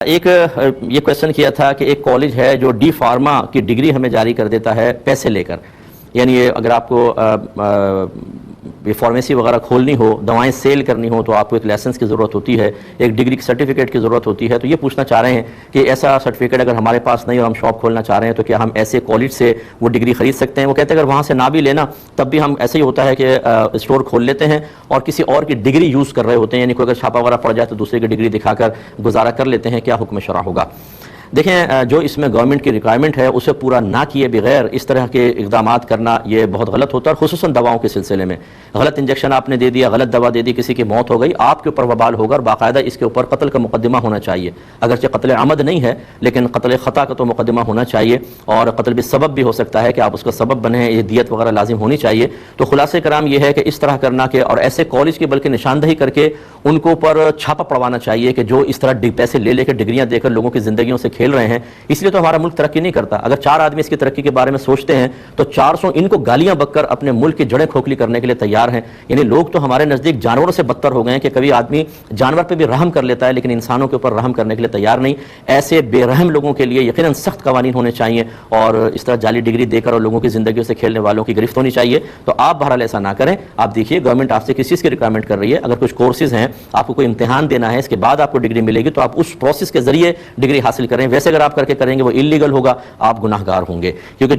ایک یہ کویشچن کیا تھا کہ ایک کالج ہے جو ڈی فارما کی ڈگری ہمیں جاری کر دیتا ہے پیسے لے کر، یعنی اگر آپ کو فارمیسی وغیرہ کھولنی ہو، دوائیں سیل کرنی ہو تو آپ کو ایک لائسنس کی ضرورت ہوتی ہے، ایک ڈگری کی سرٹیفکیٹ کی ضرورت ہوتی ہے۔ تو یہ پوچھنا چاہ رہے ہیں کہ ایسا سرٹیفکیٹ اگر ہمارے پاس نہیں اور ہم شاپ کھولنا چاہ رہے ہیں تو کیا ہم ایسے کالج سے وہ ڈگری خرید سکتے ہیں؟ وہ کہتے ہیں اگر وہاں سے نہ بھی لینا تب بھی ہم ایسے ہی ہوتا ہے کہ اسٹور کھول لیتے ہیں اور کسی اور کی ڈگری یوز کر رہے ہوتے ہیں، یعنی کوئی اگر چھاپا وغیرہ پڑ جائے تو دوسرے کی ڈگری دکھا کر گزارا کر لیتے ہیں۔ کیا حکم شرع ہوگا؟ دیکھیں، جو اس میں گورنمنٹ کی ریکوائرمنٹ ہے اسے پورا نہ کیے بغیر اس طرح کے اقدامات کرنا یہ بہت غلط ہوتا ہے، اور خصوصاً دواؤں کے سلسلے میں غلط انجیکشن آپ نے دے دیا، غلط دوا دے دی، کسی کی موت ہو گئی، آپ کے اوپر وبال ہوگا، اور باقاعدہ اس کے اوپر قتل کا مقدمہ ہونا چاہیے۔ اگرچہ قتل عمد نہیں ہے لیکن قتل خطا کا تو مقدمہ ہونا چاہیے، اور قتل بالسبب بھی ہو سکتا ہے کہ آپ اس کا سبب بنے، یہ دیت وغیرہ لازم ہونی چاہیے۔ تو خلاصہ کرام یہ ہے کہ اس طرح کرنا کہ اور ایسے کالج کی بلکہ نشاندہی کر کے ان کو اوپر چھاپا پڑوانا چاہیے کہ جو اس طرح پیسے لے کے ڈگریاں دے کر لوگوں کی زندگیوں سے کھیل رہے ہیں۔ اس لیے تو ہمارا ملک ترقی نہیں کرتا۔ اگر 4 آدمی اس کی ترقی کے بارے میں سوچتے ہیں تو 400 ان کو گالیاں بک کر اپنے ملک کی جڑیں کھوکھلی کرنے کے لیے تیار ہیں۔ یعنی لوگ تو ہمارے نزدیک جانوروں سے بدتر ہو گئے ہیں کہ کبھی آدمی جانور پہ بھی رحم کر لیتا ہے لیکن انسانوں کے اوپر رحم کرنے کے لیے تیار نہیں۔ ایسے بے رحم لوگوں کے لیے یقیناً سخت قوانین ہونے چاہیے، اور اس طرح جعلی ڈگری دے کر اور لوگوں کی زندگیوں سے کھیلنے والوں کی گرفت ہونی چاہیے۔ تو آپ بہرحال ایسا نہ کریں۔ آپ دیکھیے گورنمنٹ آپ سے کس چیز کی ریکوائرمنٹ کر رہی ہے۔ اگر کچھ کورسز ہیں، آپ کو کوئی امتحان دینا ہے، اس کے بعد آپ کو ڈگری ملے گی، تو آپ اس پروسیس کے ذریعے ڈگری حاصل کریں۔ ویسے اگر آپ کریں گے وہ اللیگل ہوگا، آپ گناہگار ہوں گے، کیونکہ جو